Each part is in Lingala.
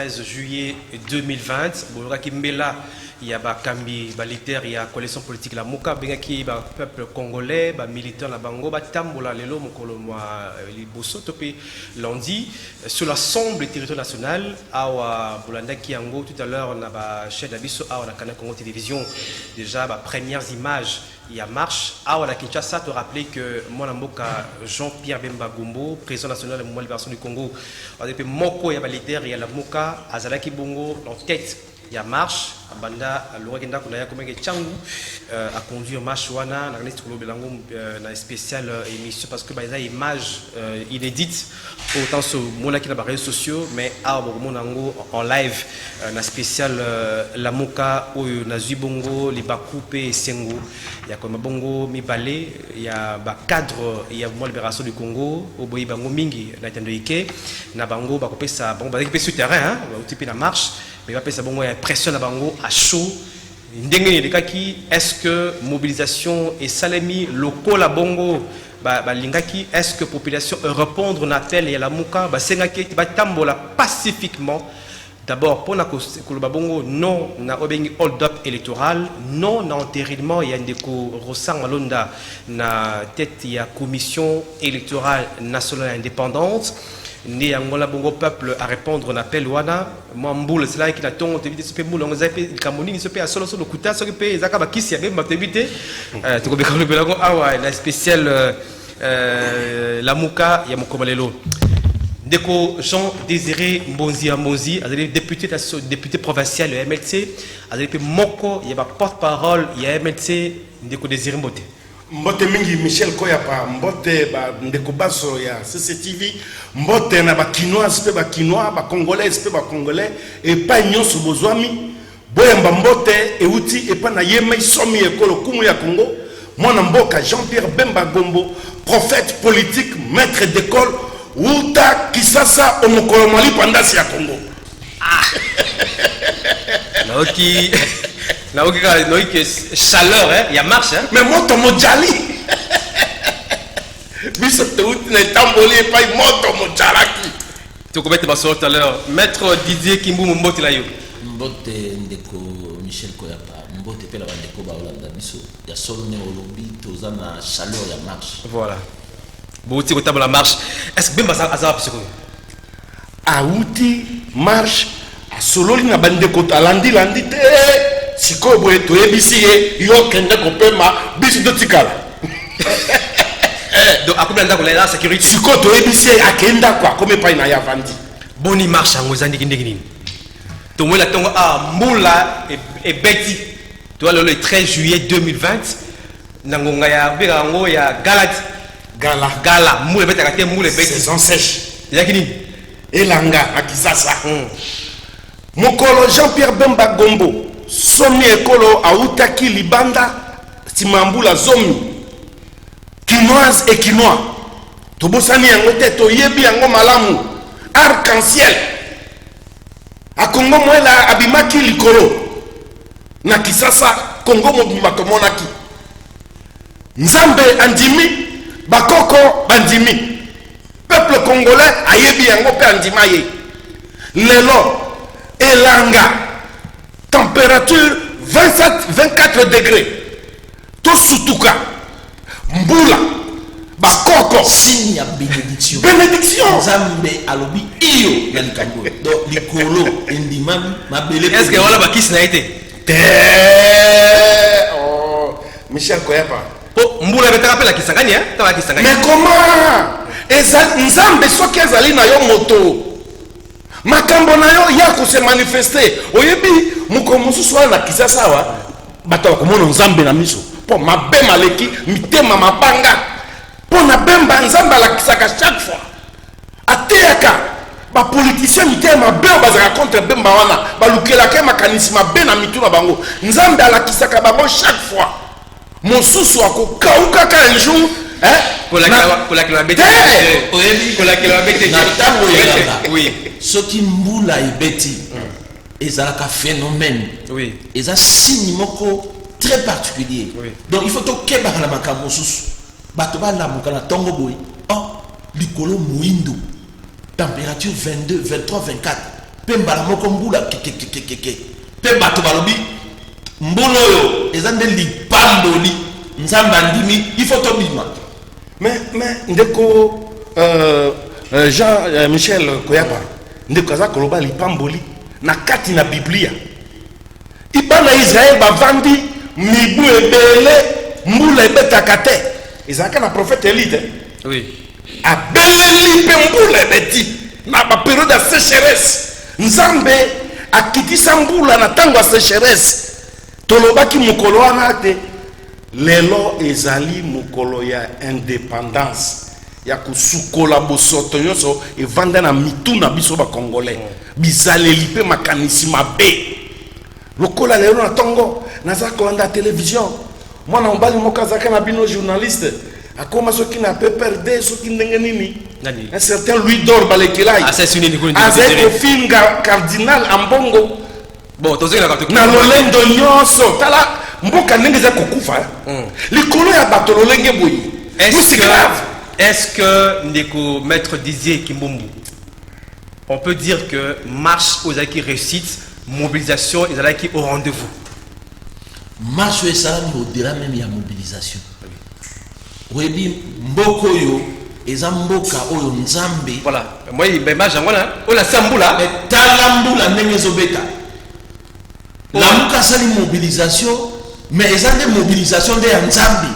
13 juillet 2020. Il y a Kambi, militaire, il y a coalition politique la Moka, Bengaki, peuple congolais, militaire la Bango, Tambola, Lelo, Mokolo, Liboso, Topé, lundi, sur l'ensemble du territoire national, à Bolanda Kiango, tout à l'heure, on a chef d'Abisso, à la Canal Congo Télévision, déjà, premières images. Il y a marche. À la Kinshasa, te rappeler que moi, Jean-Pierre Bemba Gombo, président national de la Libération du Congo, on a Moko, il y a militaire, il y a la Moka, Azalaki Bongo, en tête. Il y a marche, Banda, Lorenda, qu'on a comme Tchangou, à conduire marche wana, na spéciale émission parce que il y a des images inédites autant sur mon qui n'a pas réseaux sociaux, mais à en live, na spéciale la Moka ou na Zubongo, les Bakoupé et Sengo. Il y a comme Bongo, Mibale, il y a cadre, il y a moi Libération du Congo, au Boyi Bango Mingi, na Tendoike, na Bango, Bakopé ça, bon, bah sur terrain, hein, au type la marche. Mais il va passer bon pression à Bango à chaud. Est-ce que mobilisation et salami locaux à Bongo lingaki est-ce que population répondre à l'appel et à la Mouka sengaki va tambola pacifiquement d'abord pour la Bongo non na obengi hold up électoral non na entérinement il y a des ressang malonda na tête il y a commission électorale nationale indépendante. Né Angola Bongo peuple à répondre à appel wana moi mboule c'est là qui n'a ton éviter ce mboule on a fait camoni ce pays à solo le kuta ce pays zakaba kisi ya même éviter tu connais le belango ah ouais la spéciale la Mouka ya mokomalelo Deko Jean Désiré Mbonzi député provincial de MLC avec Moko il y a porte-parole il y a MLC Deko Désiré Mbote Mbote mingi Michel Koyapa mbote ndeko baso ya CCTV mbote na bakinois pe bakinois bakongolais pe bakongolais et pas nyonso bozwami boyamba mbote euti et pas na yema somi ekolo kumu ya Congo mwana mboka Jean-Pierre Bemba Gombo prophète politique maître d'école uta kisasa omokolo mali pandasi ya Congo Naoki Naoki chaleur hein, il y a marche hein. Mais moto mojali. Biso te uti na tamboli pas moto mojalaki. Tu connais ma soeur tout à l'heure. Maître Didier Kimbu Mbote la yo. Mbote ndeko Michel Koyapa, Mbote pe la bandeko ba Olanda biso. Ya solo ne olobi toza na chaleur ya marche. Voilà. Bouti ko table la marche. Est-ce que Bemba azaba pisoko? A uti marche a solo na bandeko talandi landi te. Siko boye to ebisi yo kende ko pema biso do tikala. Donc akobe ndako la sécurité. Siko to ebisi akenda kwa comme pa ina ya vandi. Boni marche ngozandi kindeki nini. To moi la tongo a Moula et Betty. Toi le 13 juillet 2020 nangonga ya bega ngo ya Gala Moula Betty akate Moula Betty saison sèche. Yakini Elanga akisasa. Mokolo Jean-Pierre Bemba Gombo somi ekolo autaki libanda simambula zomi quinoise et quinois tobosani yango te toyebi yango malamu arc-en-ciel a Congo mwela abimaki likolo na kisasa Congo mobimba tomonaki nzambe andimi bakoko bandimi peuple congolais ayebi yango pe andima ye lelo elanga température 27-24 degrés. Tout sutuka. Mbula. Bakoko. Signe à bénédiction. Bénédiction. Zambe alobi iyo yalikambo. Donc likolo endimam mabele. Est-ce que voilà bakis na été? Oh, Michel Koyapa. Oh, mbula betaka pela kisangani hein? Tala kisangani. Mais comment? Nzambe soki ezali na yo moto. Makambo na yo ya ko se manifester oyebi muko mususu na kisasa wa bato komona nzambe na miso po mabe maleki mitema mabanga po na bemba nzambe la kisaka chaque fois ateyaka ba politicien mitema be bazaka contre bemba wana balukela ke makanisi mabe na mitu na bango nzambe ala kisaka bango chaque fois mosusu akokauka ka un jour pour la bête oui ce qui mboula ebeti ezalaka phénomène oui eza signe moko très particulier oui. Donc il faut tokebaka na makambo susu bato balamuka na tongo boy oh likolo muindo température 22 23 24 pe mbala moko mbula kekekekeke pe bato balobi mbula oyo eza nde lipamboli nzambe andimi il faut tobima. Mais ndeko Jean Michel Koyapa ndeko aza koloba lipamboli na kati na Biblia ibana Israël bavandi mibu ebele mbula ebetaka te ezalaka na prophète Élide. Oui. Abeli pe mbula ebeti na ba période ya sécheresse nzambe akitisa mbula na tango ya sécheresse tolobaki mokolo wana te lelo ezali mokolo ya indépendance ya kusukola bosoto nyonso evanda na mitu na biso ba congolais bizaleli pe makanisi mabe lokola lelo na tongo naza kolanda télévision mwana mobali moko azaka na bino journaliste akoma soki na PPRD soki ndenge nini un certain Louis d'Or Balekelai azeko finga cardinal ambongo bon na lolendo nyonso tala mboka ndenge za kokufa likolo ya bato lolenge boyi est-ce que ndeko maître Didier Kimbumbu on peut dire que marche aux acquis réussite mobilisation et zalaki au rendez-vous marche et ça au-delà même il y a mobilisation webi mboko yo eza mboka oyo nzambe voilà moi image ngona ola sambula talambula ndenge zobeta la muka sali mobilisation mais eza nde mobilisation de ya nzambe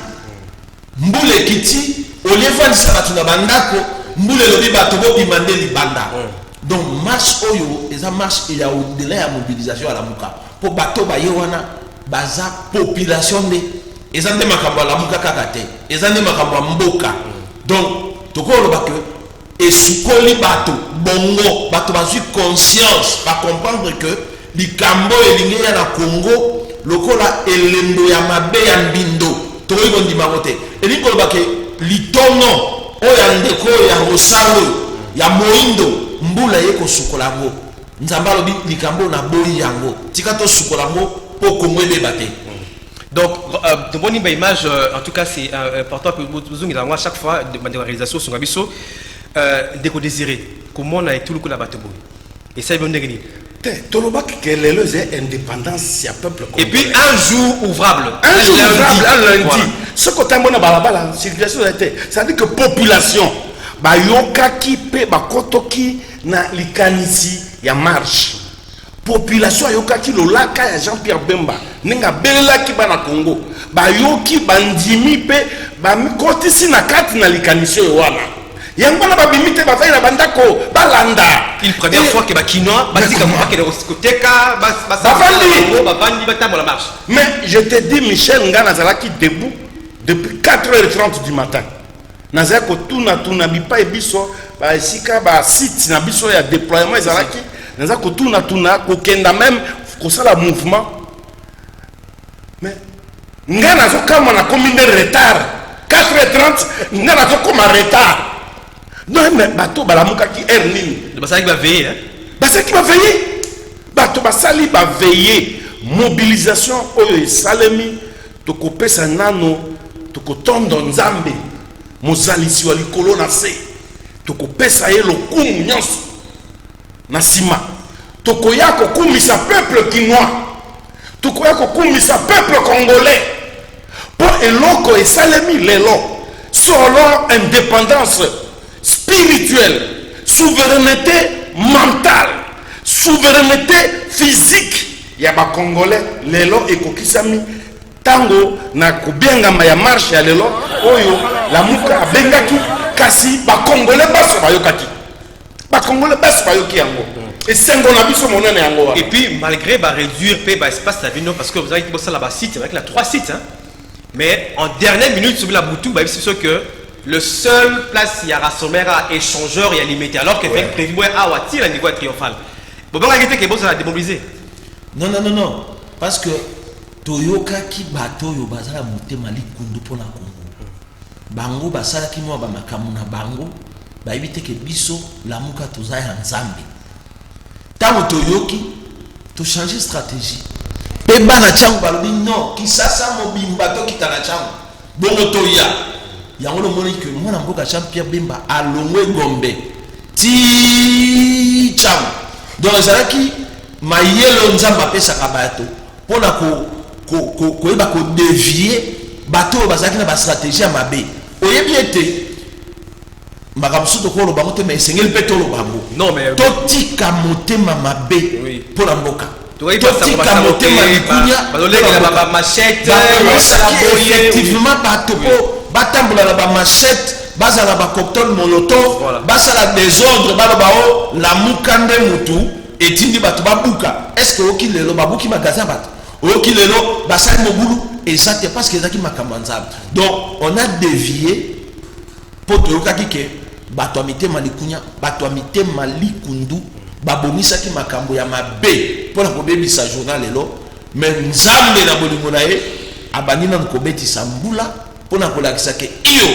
mbule kiti olefandisa bato na bandako mbule lobi bato bobima nde libanda donc marche oyo eza marche ya au-delà ya mobilisation à la muka po bato baye wana baza population de eza nde makambo la muka kaka te eza nde makambo ya mboka donc tokoloba que esukoli bato bongo bato bazwi conscience ba comprendre que likambo elingi ya na Congo lokola elembo ya mabe ya mbindo tokoki kondima ngo te elingi koloba ke litono oyo ndeko ya rosango ya moindo mbula ye kosukola ngo nzambe alobi likambo na boyi yango tika tosukola ngo po Congo ebeba te. Donc, de bonne image, en tout cas, c'est important que nous avons à chaque fois de réalisation sur Abisso, de désirer comment on a tout le coup là-bas. Et ça, il va indépendance, peuple. Et puis un jour ouvrable. Un jour ouvrable, un lundi. Ce côté bon la circulation était. Ça dit que population, ba yoka ki pe ba kotoki na likanisi ya marche. Population ayokaki lolaka ya Jean-Pierre Bemba ninga belelaki bana Congo bayoki bandimi pe bamikotisi na kati na likanisio yo wana yango na babimite bafai na bandako balanda une première fois que bakinois basika mo bakene koteka bavandi batambo la marche. Mais je te dis Michel Ngana zalaki debout depuis 4h30 du matin nazaya kotuna tuna bipa ebiso ba esika ba site na biso ya déploiement ezalaki naza kotuna tuna kokenda même kosala mouvement mais ngana zokama na combien de retard 4h30 ngana zokoma retard non mais bato balamuka ki heure nini basaki ba veiller hein basaki ba veiller bato basali ba veiller mobilisation oyo esalemi tokopesa nano tokotondo nzambe mozalisi wa likolo na se tokopesa ye lokumu nyonso Nasima, tokoya kokumisa peuple quinois, tokoya kokumisa peuple congolais, pour eloko et salemi lelo, solo indépendance spirituelle, souveraineté mentale, souveraineté physique, yaba congolais lelo et kokisami tango na kubiengama ya marche ya lelo oyo la muka bengaki kasi ba congolais baso bayokaki. Et puis malgré réduire l'espace parce que vous avez dit ça là-bas site avec la 3 sites hein? Mais en dernière minute sur la boutou c'est sûr que le seul place il y a rassembleur à échangeur il y a limité alors que prévu à Wati la niveau triomphal bon la réalité que bon ça a démobilisé non parce que Toyoka ki bato yo bazala motema likundu pona Congo bango basala ki mo ba makamu na bango ba éviter que biso la muka toza ya nzambe tango toyoki to changer stratégie pe bana changu balobi non ki sasa mobimba to kitana changu bongo toya yango lo moni que mwana mboka Jean-Pierre Bemba alongwe Gombe ti changu donc ezalaki mayelo nzambe apesaka bato mpona koyeba kodevie bato oyo bazalaki na bastratégie ya mabe. Oyebi ete makambo mosusu tokoloba ngo te mais esengeli mpe toloba yango totika motema mabe mpona mboka, totika motema likunya effectivement bato mpo batambola na bamachete bazala bacocktail molotov basala désordre baloba o lamuka nde mutu etindi bato babuka. Est ce que oki lelo babuki magasin bato oki lelo basali mobulu exact parce que ezaki makambo nzambe. Donc on a dévié po toyokaki ke bato ya mitema likunya bato ya mitema likundu babomisaki makambo ya mabe mpona kobebisa journal lelo, mais nzambe na bolingo na ye abandi nanu kobetisa mbula mpona kolakisa ke iyo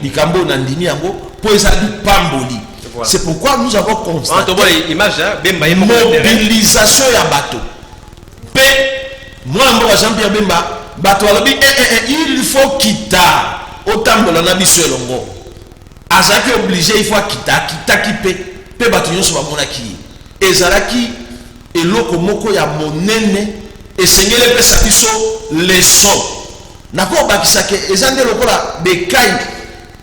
likambo na ndimi yango mpo ezali pamboli. C'est pourquoi nous avons constaté mobilisation ya bato pe moi mboka Jean-Pierre Bemba bato alobi il faut kita otambola na biso elongo azaki obligé il faut kitaki pe bato nyonso bamonaki ezalaki eloko moko ya monene esengeli epesa biso leson nakobakisake eza nde lokola bekai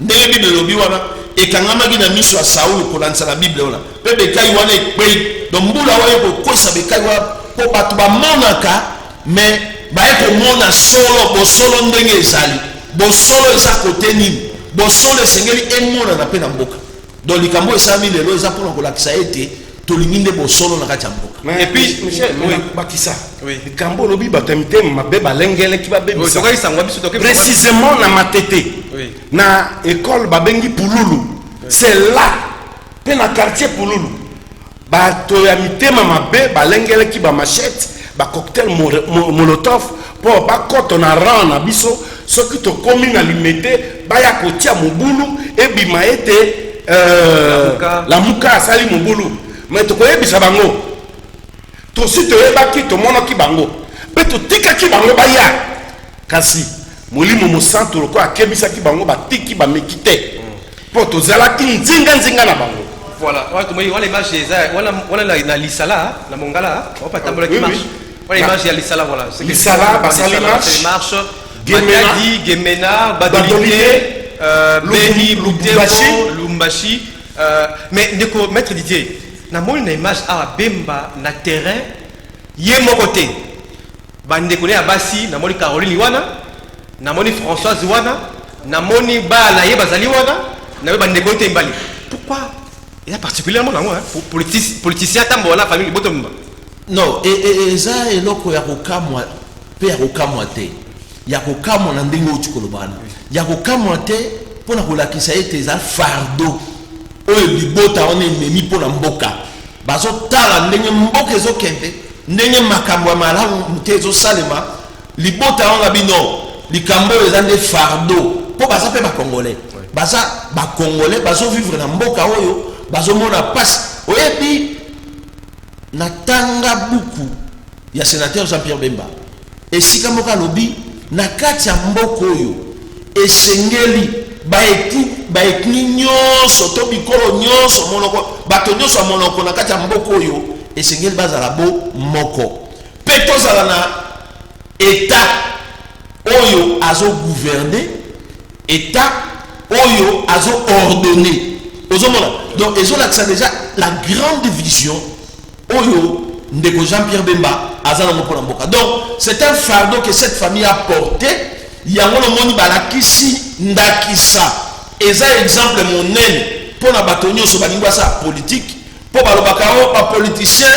ndenge bible elobi wana ekangamaki na miso ya Sauli kolandisa na bible wana mpe bekai wana ekwei donc mbula oyo ekokosa bekai wana mpo bato bamonaka mais baye komona solo bosolo ndenge ezali bosolo eza kote nini bosolo esengeli emonana mpe na mboka. Donc likambo esami lelo eza mpona kolakisa ete tolingi nde bosolo na kati ya mboka. Et puis Michel bakisa likambo olobi bato ya mitema mabe balengeleki babebisa précisément na matete na école babengi Pululu. C'est là mpe na quartier Pululu bato ya mitema mabe balengeleki bamachete bacocktail molotov mpo bakoto na ran na biso soki tokomi na limete baya kotia mobulu ebima ete lamuka asali mobulu. Mais tokoyebisa bango tosi toyebaki tomonaki bango mpe totikaki bango baya kasi molimo mosantu loko akebisaki bango batiki bameki te mpo tozalaki nzinga na bango. Voilà, voilà l'image voilà na lisala na mongala on pas tambola qui marche. Voilà l'image ya lisala voilà. Lisala basali marche Gemena Badolite Beni Lumbashi mais ndeko maître Didier na moni na image a Bemba na terrain ye mon côté bandeko ne abasi na moni Caroline wana na moni Françoise wana na moni bala ye bazali wana na bandeko te mbali. Pourquoi il y a particulièrement là pour politicien tambo la famille botomba non et ça eloko ya kokamwa pe ya kokamwa te ya kokamwa na ndenge otikolobana ya kokamwa te pona kolakisa ete eza fardo oyo libota on ememi mpona mboka bazotala ndenge mboka ezokende ndenge makambo ya malamu te ezosalema libota on bino likambo eza nde fardo mpo baza mpe bakongolais baza bakongolais bazovivre na mboka oyo bazomona pasi. Oyebi natanga buku ya sénateur Jean-Pierre Bemba esika moko alobi na kati ya mboka oyo esengeli baetni nyonso to bikolo nyonso monoko bato nyonso ya monoko na kati ya mboka oyo esengeli bazala bo moko mpe tozala na état oyo azogouverner état oyo azo-ordonner. Donc ezolakisa déjà la grande vision oyo ndeko Jean-Pierre Bemba azala mpona mboka. Donc c'est un fardeau que cette famille a porté yango no moni balakisi ndakisa eza exemple monene mpona bato nyonso balingi basa politique mpo balobaka o bapoliticien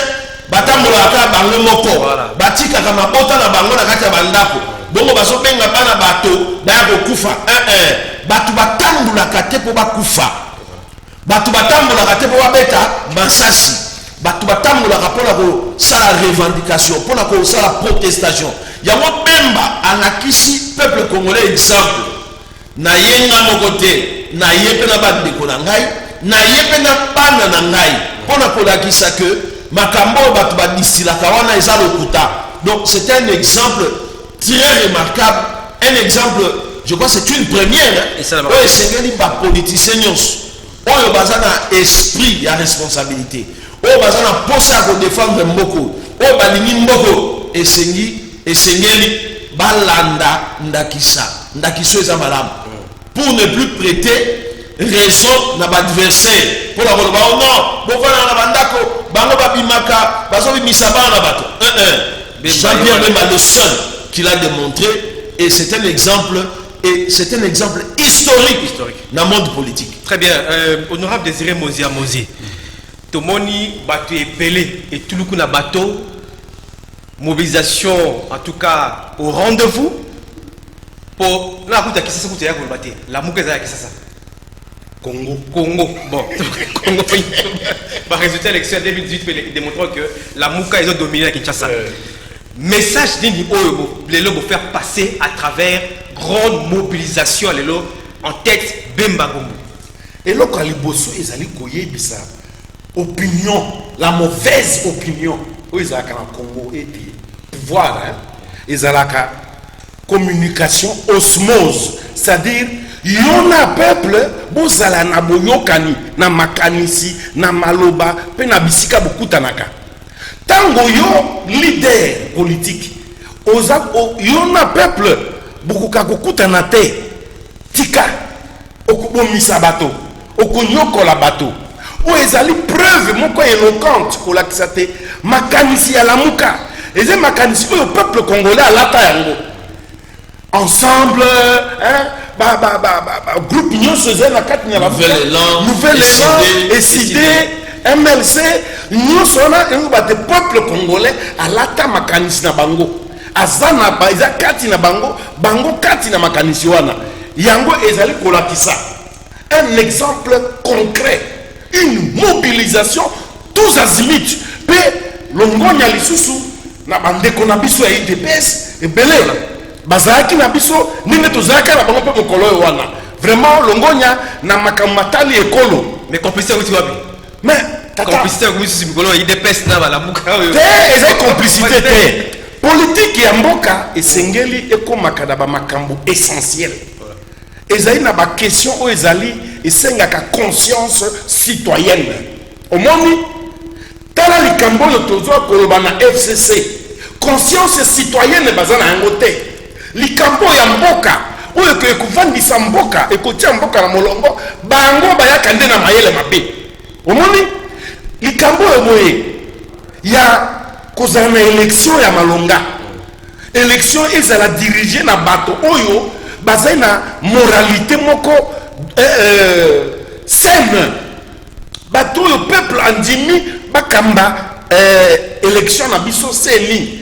batambolaka bango moko batikaka mabota na bango na kati ya bandako bongo bazobenga bana bato baya kokufa bato batambolaka te mpo bakufa bato batambolaka te mpo babeta masasi bato batambolaka mpona kosala revendication mpona kosala protestation. Yango Bemba alakisi peuple congolais exemple na yenga moko te na ye mpe na bandeko na ngai na ye mpe na bana na ngai mpona kolakisa ke makambo oyo bato badistilaka wana eza lokuta. Donc c'est un exemple très remarquable, un exemple, je crois que c'est une première oyo esengeli bapoliticien nyonso oyo baza na esprit ya responsabilité oyo baza na posa ko défendre mboko oyo balingi mboko esengeli balanda ndakiso eza malamu pour ne plus prêter raison na adversaire pour la koloba oh non bokona na bandako bango babimaka bazobimisa bana na bato Jean-Pierre Bemba le seul qui l'a démontré et c'est un exemple historique dans le monde politique. Très bien. Honorable Désiré Mozia Mozi, Tomoni bateau est pelé et tout le coup na bateau, mobilisation en tout cas au rendez-vous pour la route qui s'est coûté la mouka qui ça. Congo. Bon, Congo. Par résultat élection 2018 démontrant que la mouka ils ont dominé la Kinshasa. Message d'Indi les lots pour faire passer à travers grande mobilisation les lots en tête Bemba Gombo. Et là quand les bosso ils allaient couiller bisa opinion la mauvaise opinion où ils allaient en Congo et pouvoir ils allaient communication osmose c'est-à-dire yona peuple bozala na boyokani na makanisi na maloba pe na bisika bokutanaka tango yo leader politique yona peuple bokuka kokutana te tika okubomisa bato okunyokola bato o ezali preuve moko éloquente kolakisa te makanisi ya lamuka eze makanisi oyo peuple congolais alata yango ensemble groupe nyonso eza na kati ya Nouvel Élan SID MLC nyonso wana yango bate peuple congolais alata makanisi na bango azana eza kati na bango kati na makanisi wana yango ezali kolakisa un exemple concret une mobilisation tous azimuts pe longonya lisusu na bandeko na biso ya IDPS ebele bazalaki na biso ndenge tozalaka na bango mpe mokolo wana vraiment longonya na makamatali ekolo mais complicité aussi wapi mais complicité aussi mokolo ya IDPS na balamuka te eza complicité te politique ya mboka esengeli ekomaka na bamakambo essentiel ezali na baquestion oyo ezali esengaka conscience citoyenne omoni tala likambo oyo tozwa koloba na FCC conscience citoyenne baza na yango te likambo ya mboka oyo ekuvandisa mboka ekotia mboka na molongo bango bayaka nde na mayele mabe omoni likambo oyo boye ya kozala na élection ya malonga élection ezala dirige na bato oyo bazali na moralité moko saine bato oyo peuple andimi bakamba élection na biso seni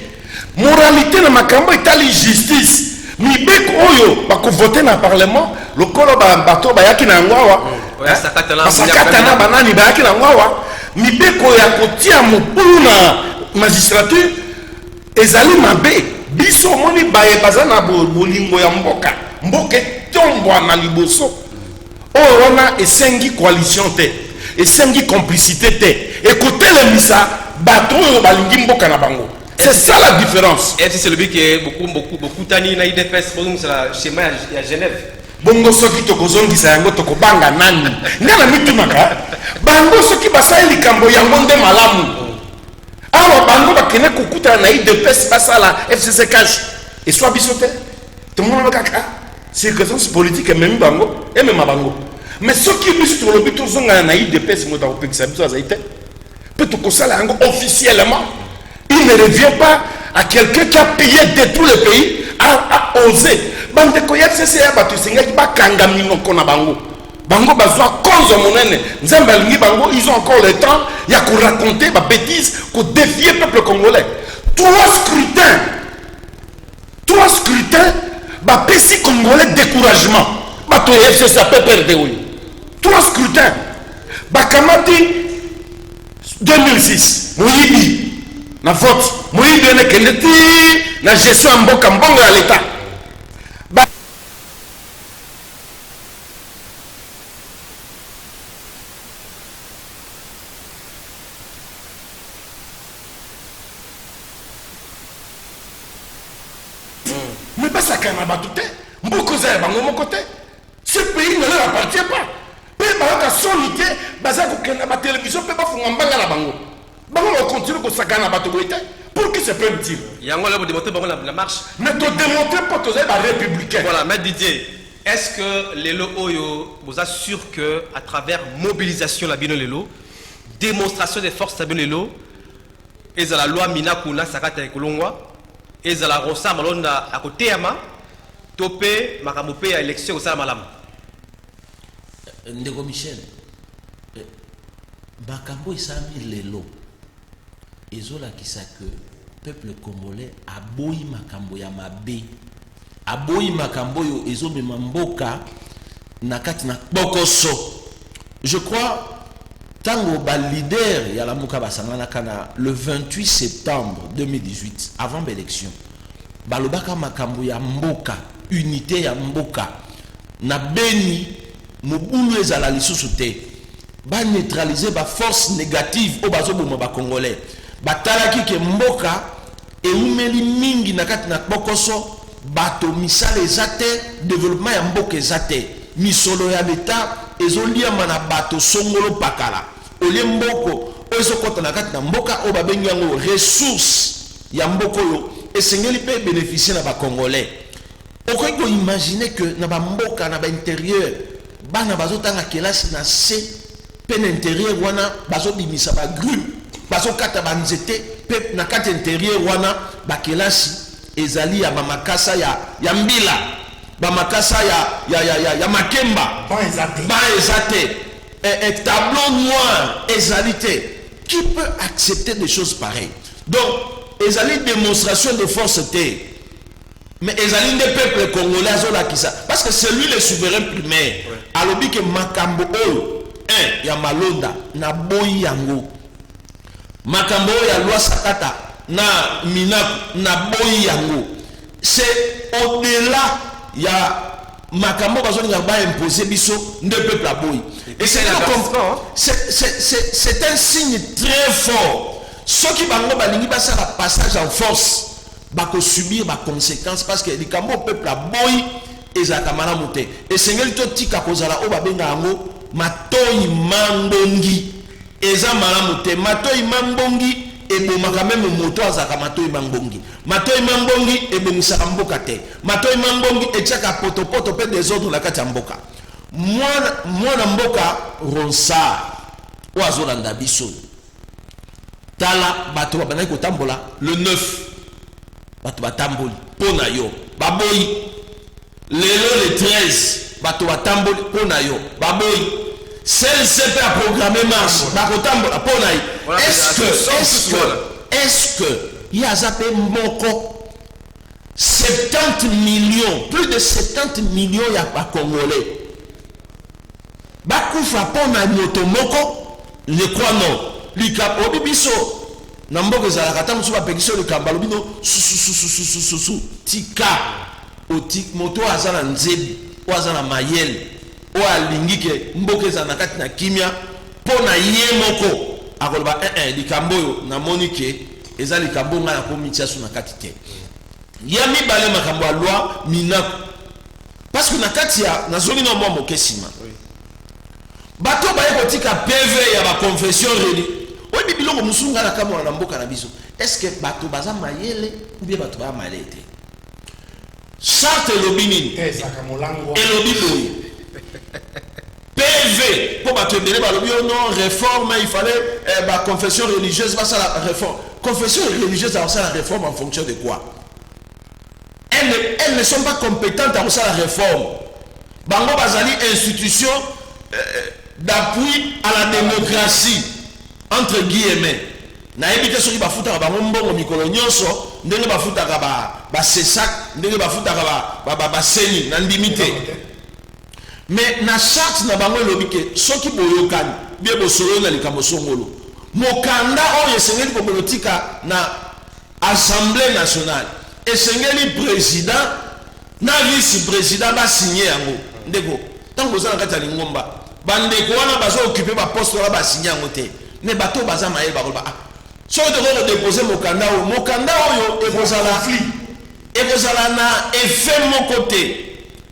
moralité na makambo etali justice mibeko oyo bakovote na parlement lokolo bato bayaki na yango awa basakatana banani bayaki na yango awa mibeko ya kotia mopulu na magistrature ezali mabe biso omoni baye baza na bolingo ya mboka etombwa na liboso oyo wana esengi coalition te esengi complicité te ekotelemisa bato oyo balingi mboka na bango. C'est ça la différence. Et c'est le but qui est beaucoup tani na IDPS pour c'est le schéma à Genève. Bongo soki tokozongisa yango tokobanga nani ngana mitumaka bango soki basali likambo yango nde malamu awa bango bakene kokuta na IDPS basala FCC cash et soit bisote tout le monde kaka circonstance politique même bango et même bango mais soki biso to lobi tozonga na IDPS mota kopekisa biso azaite peut tokosala yango officiellement. Il ne revient pas à quelqu'un qui a pillé de tout le pays à oser. Bande koyat c'est batu singa ki ba kanga minoko na bango. Bango bazwa konzo monene. Nzamba lingi bango ils ont encore le temps ya ko raconter ba bêtises ko défier peuple congolais. Trois scrutins ba pesi congolais découragement. Bato FCC ça peut perdre oui. 3 scrutins. Ba kamati 2006 Moyibi na vote Moyibi ene kendeti na gestion mboka mbongo ya l'état mais basa kana batute mboko za bango moko te ce pays ne leur appartient pas pe ba ka sonité baza ko kena ba télévision pe ba funga mbanga na bango on continue comme ça à bateau. Pour qui se peut dire? Il y a un gars qui démontrer la marche. Mais tu démontrer pour tous les républicains. Voilà, mais Didier, est-ce que les Oyo vous assure que à travers mobilisation la bino lelo, démonstration des forces la bino lelo, et la loi Minakuna Sakata Kolongwa, et la Rosa Malonda à côté ama, topé makamope à élection au Salamalam. Ndeko Michel, Bakambo isami lelo. Ezola qui sait que peuple congolais a boyi makambo ya mabe. A boyi makambo yo ezobe mamboka nakati na bokoso. Je crois tango ba leader ya la muka basangana kana le 28 septembre 2018 avant l'élection. Balobaka makambo ya mboka, unité ya mboka. Na beni mobulu ezala lisusu te. Ba neutraliser ba force négative au bazo boma ba congolais. Batalaki ke mboka eumeli mingi nakati na bokoso bato misala ezate développement ya mboka ezate misolo ya leta ezolia mana bato songolo pakala olie mboko ezokota nakati na mboka o babengi yango ressources ya mboko yo esengeli pe bénéficier na ba congolais. Okoki ko imaginer que na ba mboka na ba intérieur bana bazotanga kelasi na C pe na intérieur wana bazobimisa ba grume baso kata banzete pe na kati intérieur wana bakelasi ezali ya bamakasa ya mbila bamakasa ya makemba Ba ezate un tableau noir ezalité qui peut accepter des choses pareilles. Donc ezali démonstration de force té mais ezali des peuples congolais azola kisa parce que c'est lui le souverain primaire alobi ke makambo oyo ya malonda na boyi yango makambo ya loi sakata na minaku na boyi yango c'est au-delà ya makambo bazolinga ba imposer biso nde peuple a boyi et c'est un signe très fort ceux qui bango balingi basala passage en force bako subir ba conséquences parce que likambo peuple a boyi ezaka malamu te et sengeli to tika kozala o babenga yango matoyi mandongi eza malamu te matoyi mambongi ebomaka meme moto azaka matoyi mambongi ebomisaka mboka te matoyi mambongi etiaka potopoto pe désordre na kati ya mboka mwana mboka ronsard oyo azolanda biso tala bato babandaki kotambola le 9 bato batamboli mpo na yo baboyi lelo le 13 bato batamboli mpo na yo baboyi CLCP a programmé marche. Est-ce que il y a zappé moko 70 millions, plus de 70 millions il y a pas congolais. Bakoufa pona moto moko, je crois non. Lika obibiso namboke za kata musu ba pekiso le kambalo bino su tika otik moto azana nzebi o azana mayel o alingi ke mboke za nakati na kimia pona ye moko akoloba likambo yo na monike eza likambo nga na komitia su nakati te ya mibale makambo ya loi minaku parce que nakati ya nazongi na mwa mokesima bato baye kotika PV ya ba confession religieuse oyebi biloko musunga na kama na mboka na biso est-ce que bato baza mayele ou bien bato ba malete charte elobi nini elobi boye PV pour bato ebele balobi non réforme il fallait ba confession religieuse va ça la réforme confession religieuse va ça la réforme en fonction de quoi elles ne sont pas compétentes à ça la réforme bango bazali institution d'appui à la démocratie entre guillemets na ebite soki bafutaka bango mbongo mikolo nyonso ndenge bafutaka ba sesak ndenge bafutaka ba seni na ndimite mais na charte na bango elobi ke soki boyokani bie bosolo na likambo songolo mokanda oyo esengeli kobolotika na assemblée nationale esengeli président na vice président basigné yango ndeko ntango oza na kati ya lingomba bandeko wana bazo occuper ba poste wana basigné yango te mais bato baza mayele bakoloba soki tokoko déposer mokanda oyo ekozala na effet moko te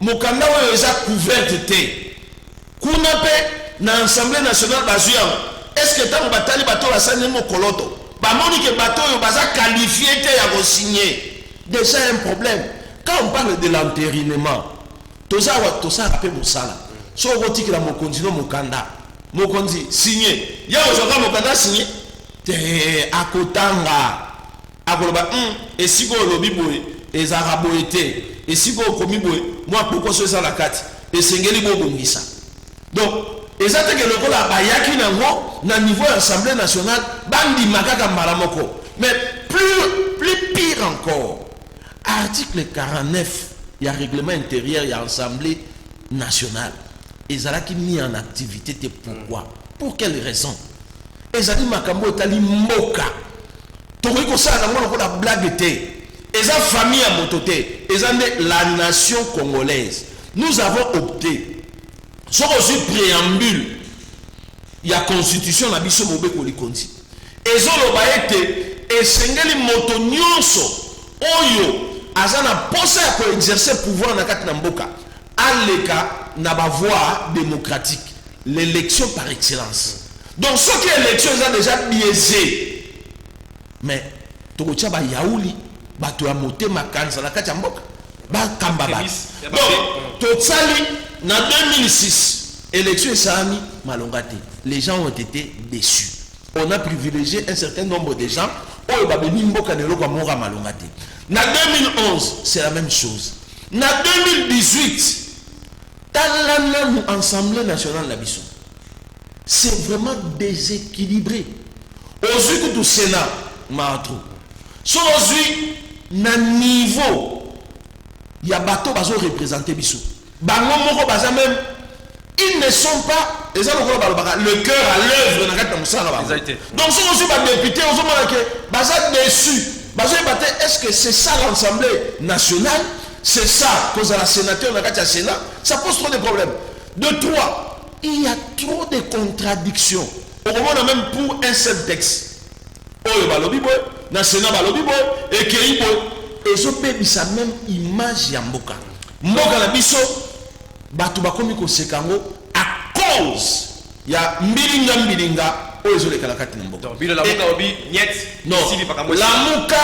mokanda oyo eza couverte te kuna pe na assemblée nationale bazwi yango est-ce que tant batali bato la sane mo koloto ba moni que bato yo baza qualifié te ya signer déjà un problème quand on parle de l'entérinement tout ça rappelle mosala so rotiki la mokonzi no mokanda mokonzi signer ya ozoka mokanda signer te akotanga akoloba esiko lobi boye ezara boye te esiko komi boye moi pourquoi so ça la kati esengeli bobongisa donc ezate que lokola bayaki nango na niveau de l'Assemblée nationale bandi makaka maramoko mais plus pire encore article 49 il y a règlement intérieur il y a Assemblée nationale ezalaki mis en activité te pourquoi pour quelle raison ezali makambo etali mboka tokoki kosala nango lokola blague te eza famille ya moto te eza nde la nation congolaise nous avons opté ce reçu préambule il y a constitution na biso mobeko likonzi ezoloba ete esengeli moto nyonso oyo aza na posa ya koexercer pouvoir na kati na mboka aleka na bavoie démocratique l'élection par excellence donc ce qui est élection eza déjà biaisé mais tokotia ba yauli bato ya motema kanza na kati ya mboka bakamba ba donc totsali na 2006 élection esami malongate les gens ont été déçus on a privilégié un certain nombre de gens oyo babemi mboka na eloko moko malongate na 2011 c'est la même chose na 2018 talana nous Assemblée nationale la biso c'est vraiment déséquilibré aujourd'hui que tout Sénat maatro so aujourd'hui na niveau ya bato bazo représenter biso bango moko baza même ils ne sont pas les gens le cœur à l'œuvre dans la musala donc si on va député on se que baza déçu bazo est-ce que c'est ça l'Assemblée nationale c'est ça cause à la sénateur dans la Sénat ça pose trop de problèmes de trois il y a trop de contradictions au moment même pour un seul texte oyo balobi boy na Sénat balobi boy et kei boy et so pebisa même image ya mboka la biso bato bakomi kosekango à cause ya mbilinga oyo ezolekala kati na mboka donc la muka obi niet non la muka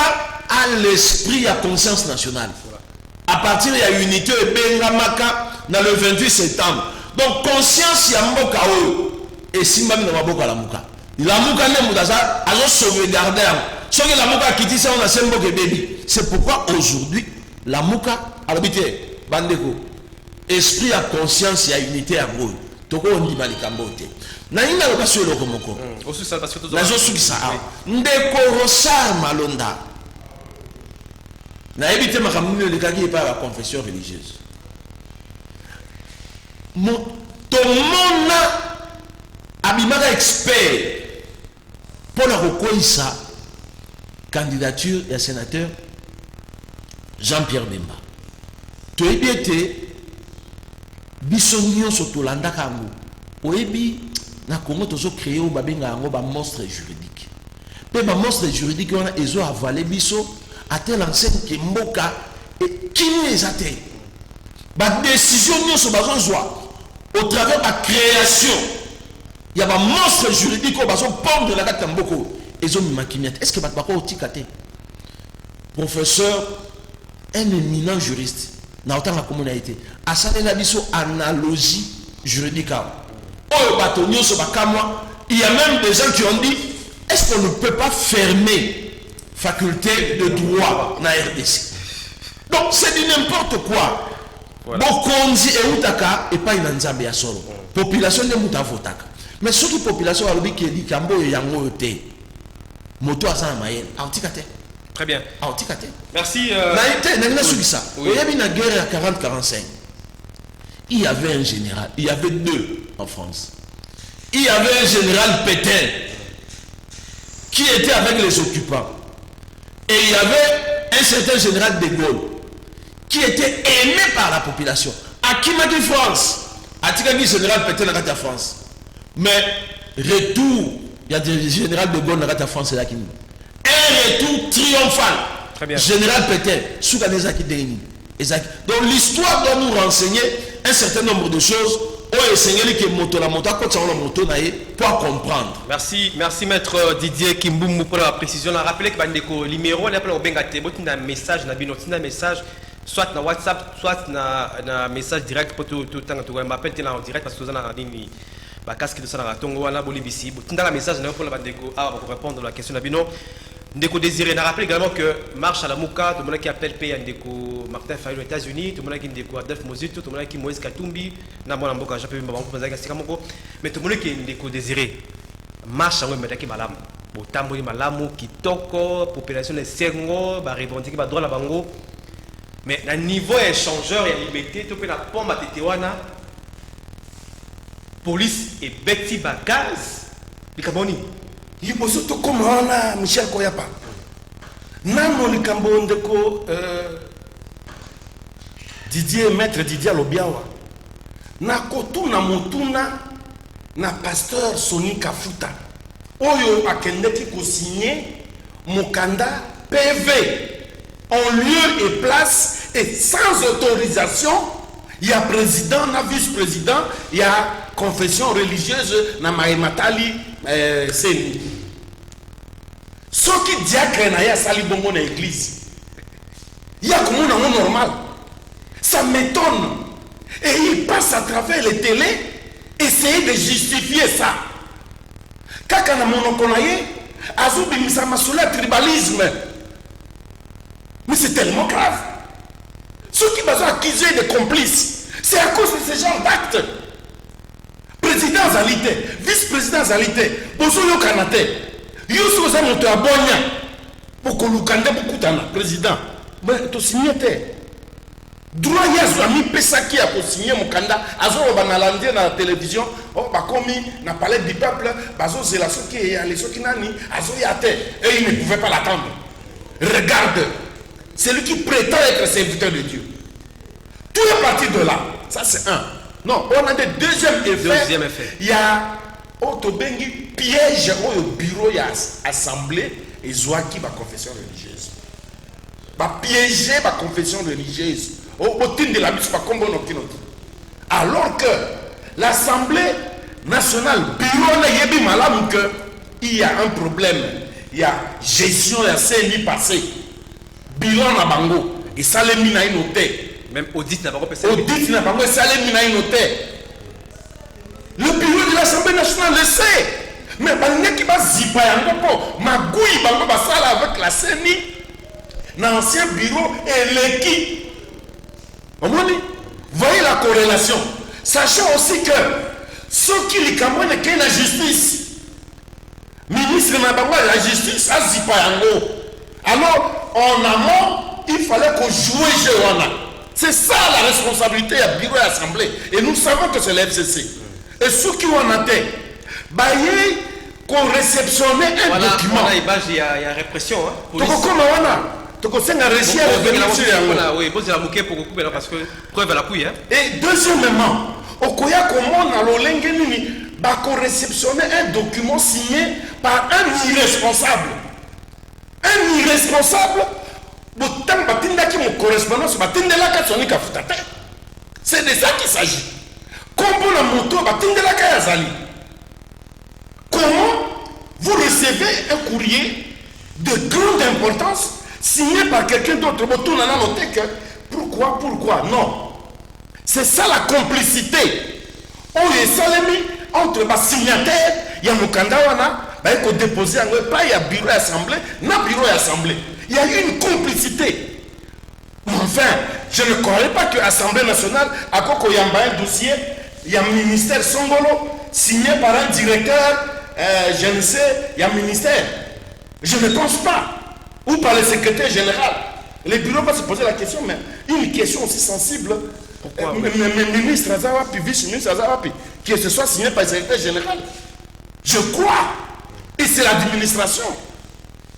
a l'esprit à conscience nationale à partir de la unité ebengamaka na le 28 septembre donc conscience ya mboka oyo esimbami na maboka la muka nde mudaza azo sauvegarder soki la muka kitisa on a semboka baby c'est pourquoi aujourd'hui la muka alobité bandeko esprit à conscience ya unité à boy toko ondima likambo te na inga loka sur eloko moko osusa parce que tout nazo sukisa ndeko Rosar Malonda na ebité makambo lekaki par la confession religieuse tomona abimaka expert pour la rekoisa candidature ya sénateur Jean-Pierre Bemba toyebi ete biso nyonso tolandaka yango oyebi na Congo tozo créé o babenga yango ba monstre juridique pe ba monstre juridique wana ezo avalé biso à tel enseigne que mboka et kimi ezate ba décision nyonso bazozwa au travers de la création il y a ba monstre juridique o bazo pondre la kati ya mboko ezo mimakimiate est-ce que ba ko otikate professeur un éminent juriste na autant la communauté asalela biso analogie juridique oyo bato nyonso bakamwa il y a même des gens qui ont dit est-ce qu'on ne peut pas fermer faculté de droit na RDC donc c'est du n'importe quoi bokonzi eutaka et pas une nzambe ya solo population de muta votaka mais ce qui population alobi ki di kambo yango te moto asana mayele antikate. Très bien. Merci. Il y avait une guerre à 40-45. Il y avait un général. Il y avait deux en France. Il y avait un général Pétain qui était avec les occupants. Et il y avait un certain général de Gaulle qui était aimé par la population. À qui m'a dit France? À qui m'a dit général Pétain dans la France? Mais retour, il y a des généraux de Gaulle dans la France et là qui un retour triomphal. Très bien. Général Pétain, donc l'histoire doit nous renseigner un certain nombre de choses oyo esengeli ke moto la moto akotisa la moto na ye pour comprendre. Merci maître Didier Kimbumbu pour la précision. On a rappelé que bandeko numéro là pour benga te botina message na bino tina message soit na WhatsApp soit na message direct pour tout temps tu m'appelle tina en direct parce que ça na nini ba casque de ça na tongo wana bolibisi botina la message na pour la bandeko pour répondre à la question na bino. Ndeko Désiré, on a rappelé également que Marche à la Mouka, tout le monde qui appelle P. Ndeko Martin Fayou aux États-Unis, tout le monde qui Ndeko Adolphe Mozito, tout le monde qui Moïse Katumbi, Namon Amboka, j'ai pu me rendre mais tout le monde qui Ndeko Désiré, Marche à Mouka, Malam, Botambo Malamu, Kitoko, population de Sengo, revendiquer droit à Bango, mais à niveau échangeur et liberté, tout le monde a pompe à Tetewana, police et Betty Bagaz, Bikaboni. Liboso to comme wana Michel Koyapa nano likambo ndeko Didier maître Didier Lobiawa na kotuna motuna na pasteur Soni Kafuta oyo akendeki ko signer mokanda PV en lieu et place et sans autorisation. Il y a président, na vice-président, il y a confession religieuse na Maïmatali Seni. Ce qui diacre na ya sali bongo na église. Il y a comme un normal. Ça m'étonne. Et il passe à travers les télés, essayer de justifier ça. Kaka na monokonaye, azubi misama sur le tribalisme. Mais c'est tellement grave. Ceux qui sont accusés de complices, c'est à cause de ce genre d'actes. Président Zalité, vice-président Zalité, Bozoyo Kanate, Youssou Zamoto Abonia, pour Lukande Bukutana, président. Mais tu signes. Droit Yazou a mis Pesaki à signer mon candidat, Azo Banalandia dans la télévision, oh, Bakomi, n'a parlé du peuple, Bazo Zela Soki et les Sokinani, Azo Yate, et il ne pouvait pas l'attendre. Regarde. C'est lui qui prétend être serviteur de Dieu. Tout est parti de là. Ça, c'est un. Non, on a des deuxième effet. Il y a Otobengi piège au bureau, il y a assemblée et Zouaki, ma confession religieuse. Va piéger ma confession religieuse. Au titre de la mise, pas comme alors que l'Assemblée nationale, bureau n'a yebi malam que il y a un problème. Il y a gestion de la CNI passée. Bilan na bango et ça les mina noté même audit n'a pas audit n'a pas ça les mina noté le bureau de l'Assemblée nationale le sait mais bango qui va zipa yango magui bango ba sala avec la CENI l'ancien bureau et l'équipe voyez la corrélation sachant aussi que ceux qui les cameroun que la justice ministre na bango la justice a zipa yango alors en amont, il fallait qu'on joue Jéwana. C'est ça la responsabilité à bureau et assemblée. Et nous savons que c'est l'FCC. Et ceux qui ont en tête, qu'on réceptionnait un document. Il y a répression. Oui, parce que preuve à la couille. Et deuxièmement, qu'on réceptionnait un document signé par un irresponsable. Un irresponsable, c'est de ça qu'il s'agit. Comment vous recevez un courrier de grande importance signé par quelqu'un d'autre? Pourquoi? Non. C'est ça la complicité. On est salami entre les signataires, il y a Mukandawana. Il faut déposer un pas, il y a bureau et assemblée, n'a bureau et assemblée. Il y a eu une complicité. Enfin, je ne croyais pas que l'Assemblée nationale, à Koko Yamba un dossier, il y a un ministère Songolo, signé par un directeur, je ne sais, il y a un ministère. Je ne pense pas. Ou par le secrétaire général. Les bureaux vont se poser la question, mais une question aussi sensible. Pourquoi ministre Azawapi, vice-ministre Azawapi, que ce soit signé par le secrétaire général. Je crois. Et c'est l'administration.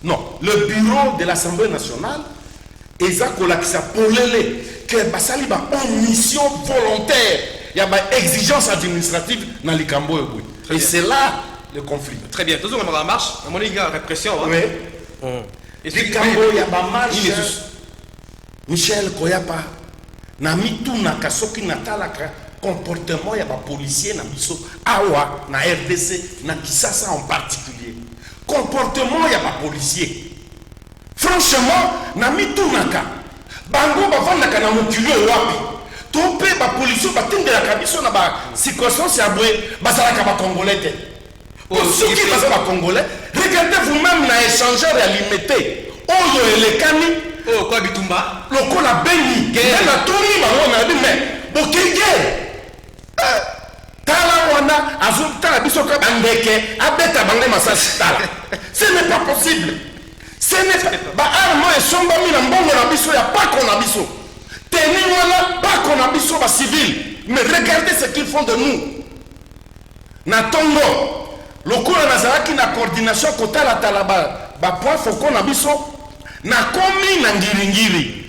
Non, le bureau de l'Assemblée nationale, que Basaliba en mission volontaire, il y a une exigence administrative dans les Cambo. Et c'est là le conflit. Très bien. Toujours dans la marche, il y a répression. Oui. Les Cambo, il y a une marche. Michel Koyapa, Nami Tuna Kasoki Natalaka, comportement ya policier na biso awa na RDC na Kisasa en particulier. Comportement ya policier. Franchement, na mitunaka bango bavandaka na mokili wapi to mpe bapolisi batendelaka biso na bacirconstance ya boye bazalaka bacongolais te. Soki baza bacongolais, regardez vous-même na échangeur ya limité oyo elekani quoi bitumba lokola beni na toni bango na bime bokenge tala wana azotala biso ka bandeke abeta bango masasi tala. Ce n'est pas possible. Ce n'est pas arme et sombami na mbongo na biso ya pako na biso teni wana pako na biso ba civil. Mais regardez ce qu'ils font de nous na tongo lokola nazalaki na coordination kotala tala ba point foko na biso na komi na ngiringiri.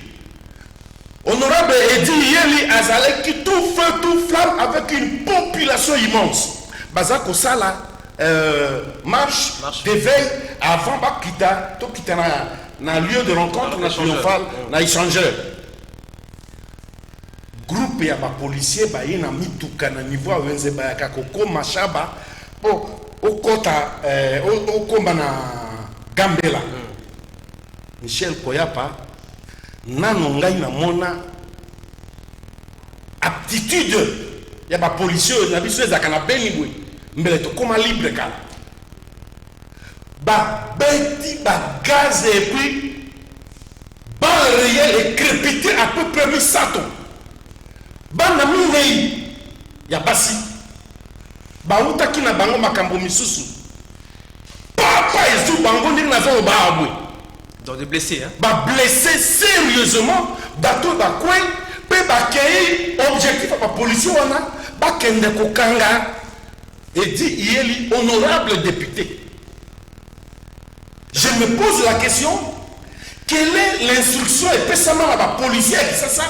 Honorable Edi Yeli azalaki tout feu tout flamme avec une population immense. Bazako sala marche d'éveil avant bakita to kita na lieu de rencontre na triomphal na échangeur. Groupe ya ba policier ba yena mituka na niveau wenze ba kakoko mashaba po okota okomba na Gambela. Michel Koyapa nano ngai na mona aptitude ya ba policier na biso ezaka na beni boy mbele to koma libre kala ba beti ba gaz et puis ba réel et crépité à peu près 100 ba na minei ya basi ba utaki na bango makambo misusu papa ezu bango ndiri na zo ba abwe. Donc des blessés, hein? Bah blessé sérieusement, bateau bakwe, pe bakei objectif à policier wana, ba kende kokanga et dit Yeli honorable député. Je me pose la question, quelle est l'instruction et pésamment à la policier qui c'est ça?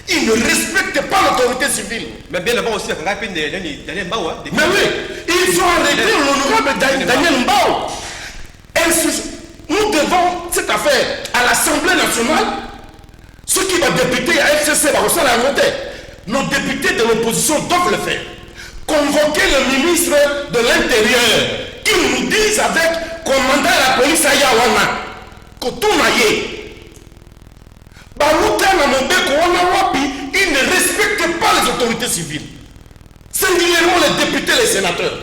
Il ne respecte pas l'autorité civile. Mais bien avant aussi, Daniel Mbao. Mais oui, ils ont arrêté l'honorable Daniel Mbao. Nous devons cette affaire à l'Assemblée nationale. Ceux qui vont députer à FCC, nos députés de l'opposition doivent le faire. Convoquer le ministre de l'Intérieur qui nous dise avec commandant la police à Yawana, Kotunaye. Il ne respecte pas les autorités civiles. Singulièrement les députés et les sénateurs.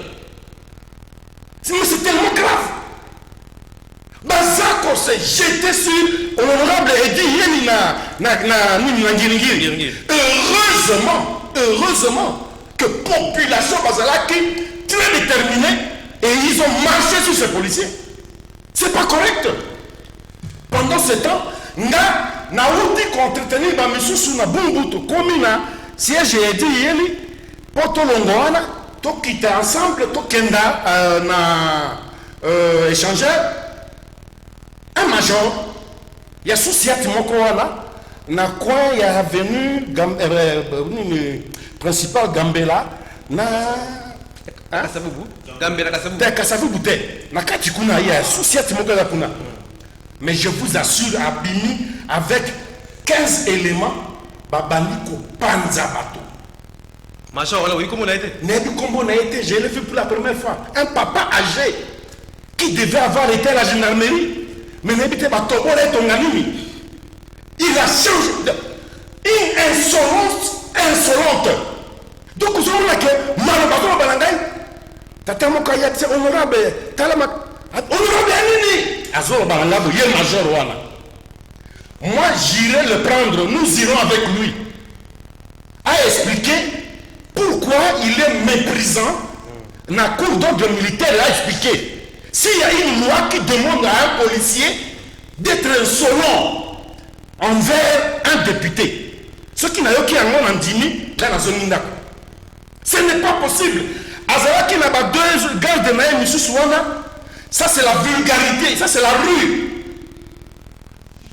C'est tellement grave. Bazako s'est jeté sur l'honorable Edi Yeni Ngiringiri. Heureusement que population Bazalaki très déterminée et ils ont marché sur ces policiers. C'est pas correct. Pendant ce temps, na outi qu'entretenir ba misusu na bumbutu komi na siège Edi Yeni poto longoana to kita ensemble to kenda na échangeur. Un major, il y a Souciat Mokoana, na quoi il y a venu principal Gambela, na Kasavubu, Gambela Kasavubu. Kasavubu, na Katikuna, il y a Souciat Mokoana. Mais je vous assure, Abimi, avec 15 éléments, Babaniko Panzabato. Major, oui, comment on a été? Nebu Kombo n'a été, je l'ai vu pour la première fois. Un papa âgé qui devait avoir été à la gendarmerie. Mais n'habitez pas ton ami. Il a changé une insolente. Donc vous avez que Malobato Balangay, Tatamo Kayat, c'est honorable. Talama honorable Anini. Azor Balangabo, il est major Wana. Moi j'irai le prendre, nous irons avec lui. À expliquer pourquoi il est méprisant. La cour d'ordre militaire a expliqué. S'il y a une loi qui demande à un policier d'être insolent envers un député, ce qui n'a aucun nom en dimi, là dans un indako. Ce n'est pas possible. Azara qui n'a pas deux gardes de Naïm Souana, ça c'est la vulgarité, ça c'est la rue.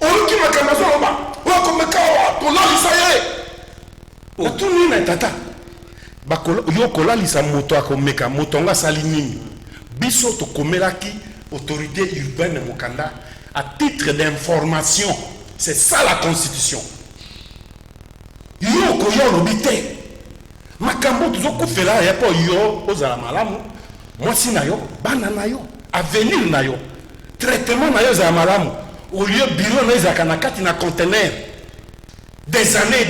On qui m'a kamazo là-bas, on comme kawa, pour là il s'est. Tout le monde est tata. Bakolo yokola lisa moto akomeka moto nga salinini. Biso to komelaki autorité urbaine Mokanda à titre d'information. C'est ça la constitution. Yoko yo lobité. makambo tozokufela ya po yo ozala malamu mwasi na yo bana na yo avenir na yo traitement na yo ezala malamu au lieu bureau na ezalaka na kati na conteneur des années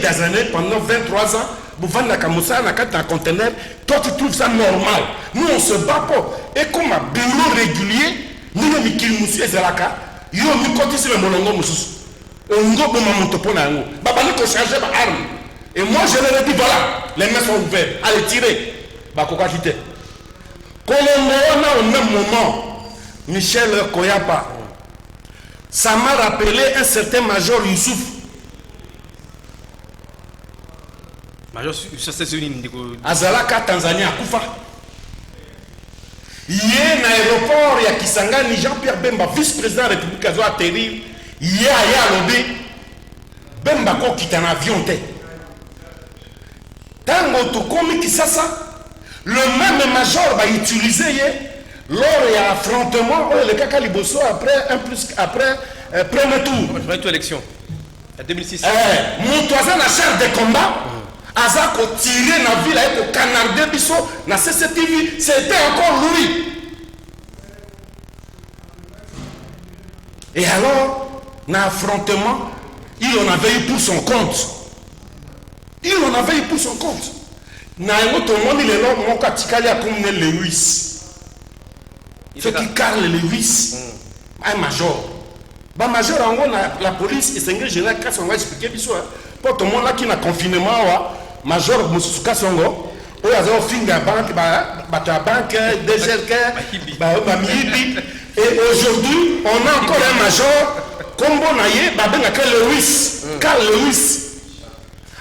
pendant 23 ans bovandaka mosala na kati na conteneur toi tu trouves ça normal nous on se bat pour et comme un bureau régulier ndenge mikili mosusu ezalaka yo mikotisi le molongo mosusu ongo boma moto mpo na yango babali kochange baarme et moi je leur ai dit voilà les mains sont ouvertes allez tirer bakokaki te kolongo wana au même moment Michel Koyapa ça m'a rappelé un certain major Youssouf. Major Youssouf azalaka Tanzania akufa yé na aéroport ya Kisangani Jean-Pierre Bemba vice-président de la République azo atterrir yé aya lobi Bemba ko kita na avion te tango tokomi Kisasa le même major va utiliser yé lors ya affrontement le kaka liboso après premier tour élection en 2006 mon toisin na chef de combat aza ko tirer na ville et ko canarder biso na CCTV c'était encore lui et alors na affrontement il en avait eu pour son compte na yango to moni lelo moko atikali akomi ne Lewis ce qui Carl Lewis un major ba major yango na la police esengeli général kasi on va expliquer biso po to mona ki na confinement wa major mosusu kasongo oyo aza ofinga banque bato ya banque DGRK bamiyibi et aujourd'hui on a encore un major kombo na ye babengaka Lewis Carl Lewis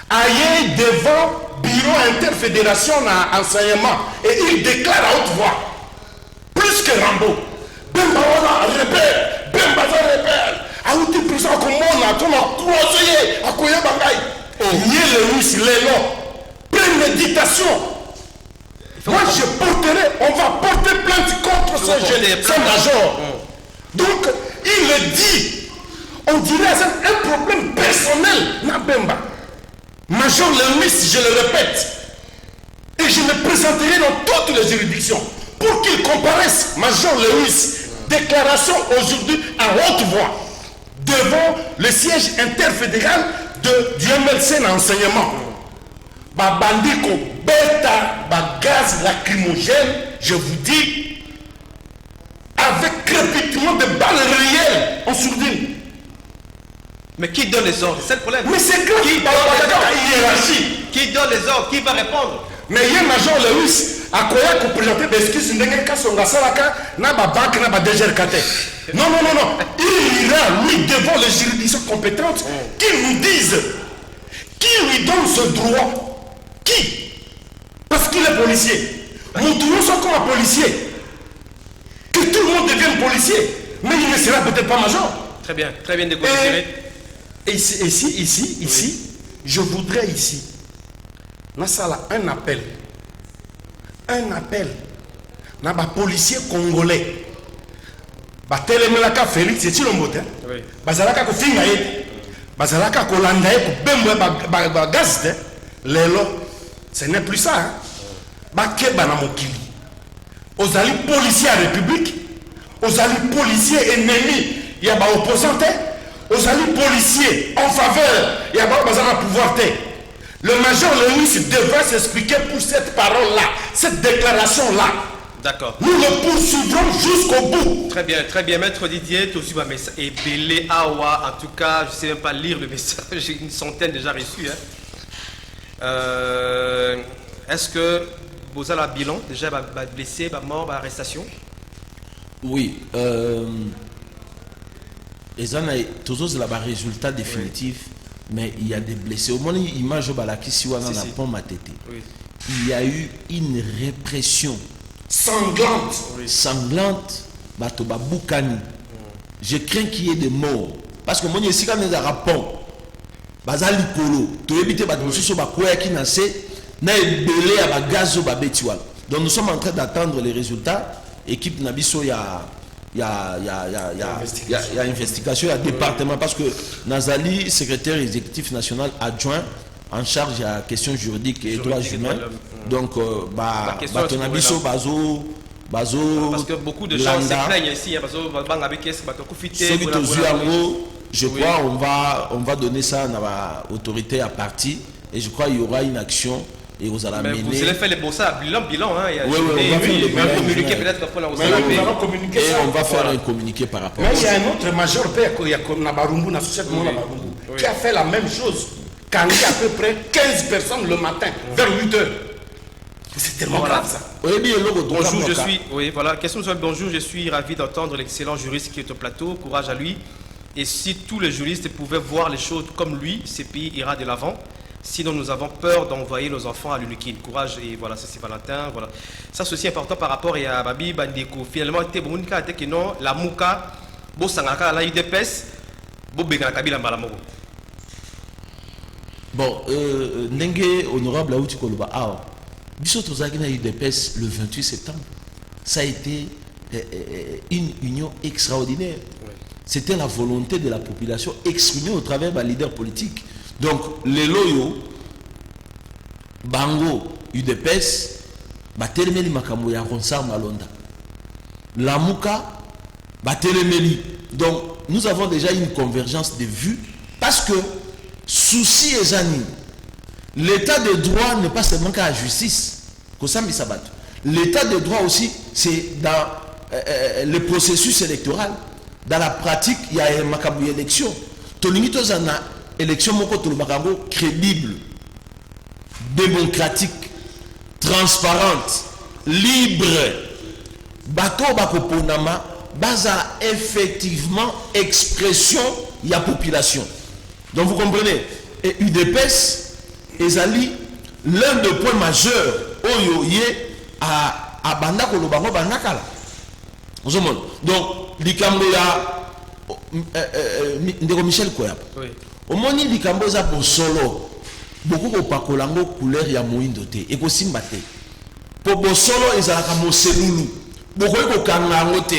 aye devant bureau interfédération na enseignement et il déclare à haute voix plus que Rambo Bemba wana rebelle Bemba za rebelle auti prison komona tona croiser akoyeba ngai Yé Lewis lelo préméditation. Moi je porterai, on va porter plainte contre ce jeune, ce major. Donc il le dit, on dirait c'est un problème personnel Nabemba. Major Lewis, je le répète, et je me présenterai dans toutes les juridictions pour qu'il comparaisse. Major Lewis, déclaration aujourd'hui à haute voix devant le siège interfédéral du MLC en enseignement. Babandiko bêta, gaz lacrymogène, je vous dis, avec crépitement de balles réelles en sourdine. Mais qui donne les ordres? C'est le problème. Mais c'est grave. Qui donne les ordres? Qui va répondre? Mais il y a Major Lewis à quoi il présenter des excuses na ba banque na ba DGRKT. Non. Il ira lui devant les juridictions compétentes qui nous disent qui lui donne ce droit. Qui? Parce qu'il est policier. Nous tous sommes comme un policier. Que tout le monde devienne policier. Mais il ne sera peut-être pas major. Très bien déconsidéré. Et ici, je voudrais ici, Nassala, un appel. Na ba policier congolais. Ba telemelaka Félix Tshilombote. Oui. Bazalaka ko finga ye. Bazalaka ko landa ye ko bembo ba gaz te. Lelo, ce n'est plus ça. Hein? Ba keba na mokili. Ozali policier à République, ozali policier ennemi, il y a ba opposant te. Ozali policier en faveur, il y a ba bazana pouvoir te. Le major Lewis devrait s'expliquer pour cette parole-là, cette déclaration-là. D'accord. Nous le poursuivrons jusqu'au bout. Très bien, maître Didier, tu as reçu un message. Et Belé Awa, en tout cas, je ne sais même pas lire le message, j'ai une centaine déjà reçus. Hein. Est-ce que vous avez un bilan, déjà blessé, mort, arrestation? Oui. Et ça, toujours c'est le résultat définitif. Oui. Mais il y a des blessés. Au moins, l'image il y a eu une répression sanglante. Je crains qu'il y ait des morts. Parce que moi, je suis quand même un pont. Bazali Kolo. Tu évites donc nous sommes en train d'attendre les résultats. Équipe Nabiso, il y a investigation, il y a département, parce que Nazali, secrétaire exécutif national adjoint, en charge à question juridique et droits humains. Donc, La question ton abisso, bazo, parce que beaucoup de gens se plaignent ici, hein, parce que je crois on va donner ça à l'autorité à partie et je crois qu'il y aura une action et vous allez mener. Vous allez faire les bossas, bilan, hein. Oui, on va faire communiquer peut-être après la communiquer et on va faire un communiqué par rapport à ça. Mais il y a un autre major père qui a fait la même chose. Quand il y a à peu près 15 personnes le matin, vers 8 heures. C'est tellement grave ça. Bonjour, je suis. Oui, voilà. Question de bonjour, je suis ravi d'entendre l'excellent juriste qui est au plateau. Courage à lui. Et si tous les juristes pouvaient voir les choses comme lui, ce pays ira de l'avant. Sinon, nous avons peur d'envoyer nos enfants à l'UNIKIN. Courage, et voilà, ça c'est Valentin. Voilà. Ça c'est aussi important par rapport à Babi Bandeko. Finalement, non, la Mouka, Bo Sangaka, la UDPS, Bo Begana Kabila Malamoko. Bon, Nenge, honorable Aouti Koloba, Bissot Ozagina UDPS le 28 septembre, ça a été une union extraordinaire. Oui. C'était la volonté de la population exprimée au travers d'un leader politique. Donc, les loyaux, Bango, UDPS, Batelemeli Makambo ya Ronsar Malonda. La Mouka, Batelemeli. Donc, nous avons déjà une convergence de vues parce que, souci et zani, l'état de droit n'est pas seulement qu'à la justice. L'état de droit aussi, c'est dans le processus électoral. Dans la pratique, il y a une élection. Élection crédible, démocratique, transparente, libre. Bato Bakoponama, basa effectivement expression, il y a population. Donc vous comprenez. Et UDPS, Ezali, l'un des points majeurs, à Bandako Lobango Bandakala. Donc, Likamboya, Ndeko Michel Koyap. Au moins, Likamboza pour solo, beaucoup de pakolango couleur ya moindote, et ko simbate. Pour Bosolo, ils ont comme Selulu, beaucoup de kangangote.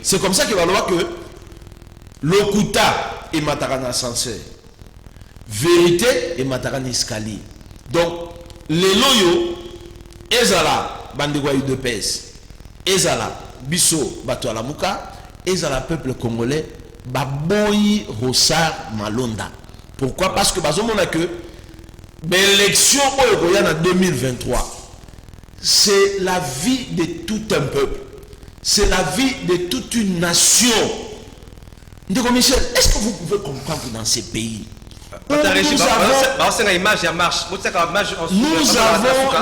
C'est comme ça qu'il va voir que l'Okuta est Matarana ascenseur, vérité est Matarana escalier. Donc, les loyaux, Ezala, Bandegwa UDPS, Ezala, Bisso, Bato Alamuka, Ezala, peuple congolais, Baboyi, Rossar, Malonda. Pourquoi? Parce que, on a que l'élection en 2023, c'est la vie de tout un peuple, c'est la vie de toute une nation. Ndeko Michel, est-ce que vous pouvez comprendre que dans ces pays, nous avons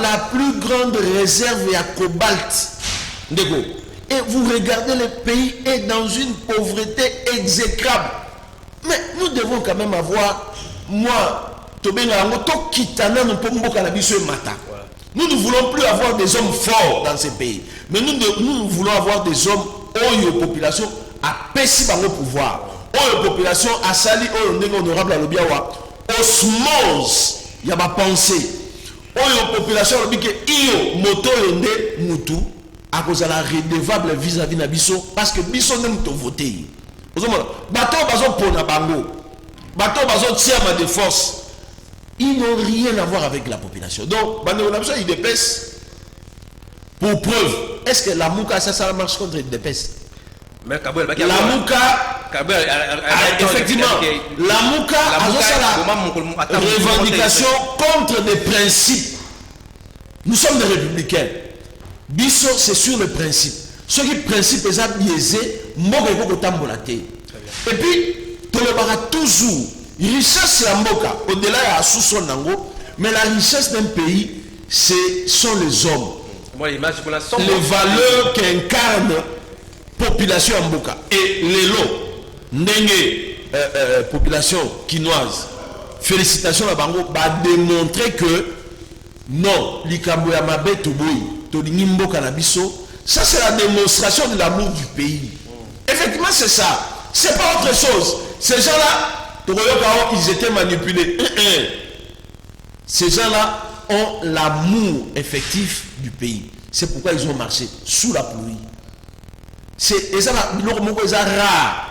la plus grande réserve à cobalt. Et vous regardez, le pays est dans une pauvreté exécrable. Mais nous devons quand même avoir, nous ne voulons plus avoir des hommes forts dans ces pays. Mais nous voulons avoir des hommes aux populations à pèser par le pouvoir. Aux populations à sali, aux honorable à l'obiawa. Osmose, il y a ma pensée. Aux populations à l'obiawa, iyo moto yonde mutu, à cause de la redevable vis-à-vis de Bisso, parce que Bisso n'aime pas voter. Bateau bazo pour na bango, bateau bazo tiers de force. Ils n'ont rien à voir avec la population. Donc, il dépêche. Pour preuve, est-ce que la Mouka, ça marche contre les dépêches? La Mouka, effectivement, la Mouka a la revendication contre des principes. Nous sommes des républicains. Bisso, c'est sur le principe. Ce qui principe est biaisé, et puis, tu le verras toujours. Richesse la Mboka, au-delà de sous-son nango, mais la richesse d'un pays, sont les hommes. Les valeurs qu'incarne la population Mboka. Et les lots, population quinoise, félicitations à Bango, va démontrer que non, l'Ikambo Yamabe Toboui, Tolingi Mboka Nabiso, ça c'est la démonstration de l'amour du pays. Effectivement, c'est ça. C'est pas autre chose. Ces gens-là, ils étaient manipulés. Ces gens-là ont l'amour effectif du pays. C'est pourquoi ils ont marché sous la pluie. C'est rare.